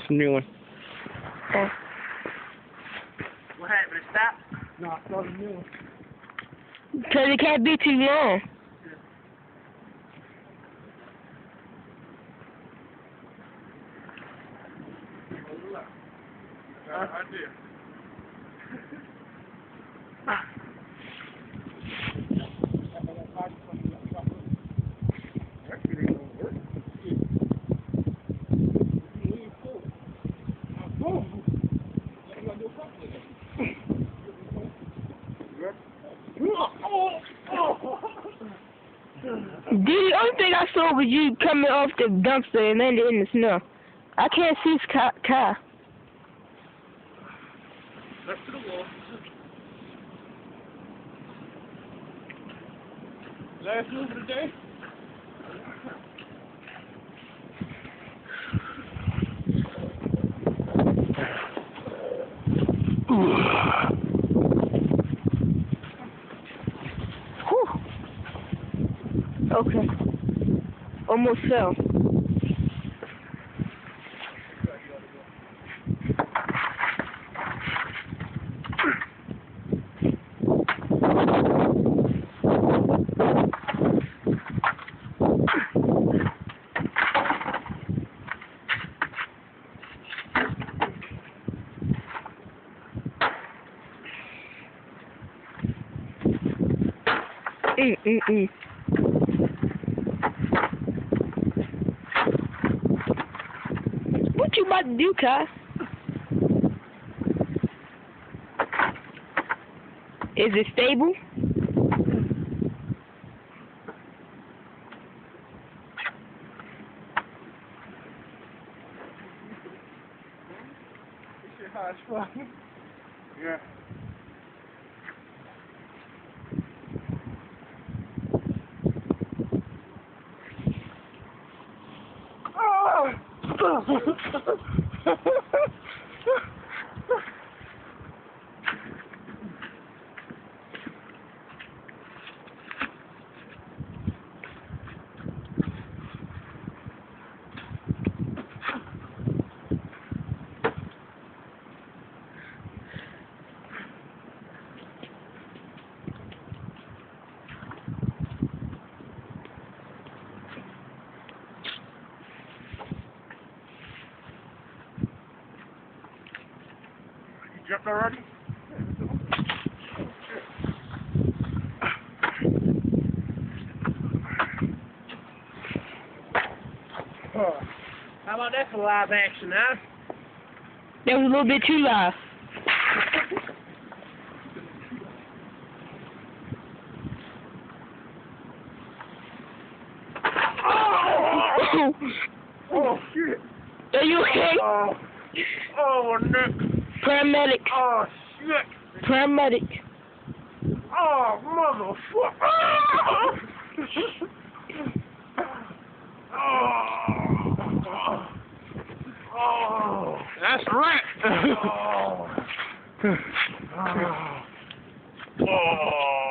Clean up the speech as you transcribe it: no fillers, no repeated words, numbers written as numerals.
some new one. Okay. What happened? It stopped? No, I started a new one. Because it can't be too long. I did. Dude, the only thing I saw was you coming off the dumpster and landed in the snow. I can't see car. Left to the wall. Last move of the day. Whew. Okay. Almost fell. What you about to do, Kai? Is it stable? This shit hot as fuck. Yeah. You jumped already? How about that for live action, huh? That was a little bit too loud. Oh, shit. Are you okay? Oh, neck. Paramedic. Oh, shit. Paramedic. Oh, motherfucker. Oh. That's right. Oh. Oh.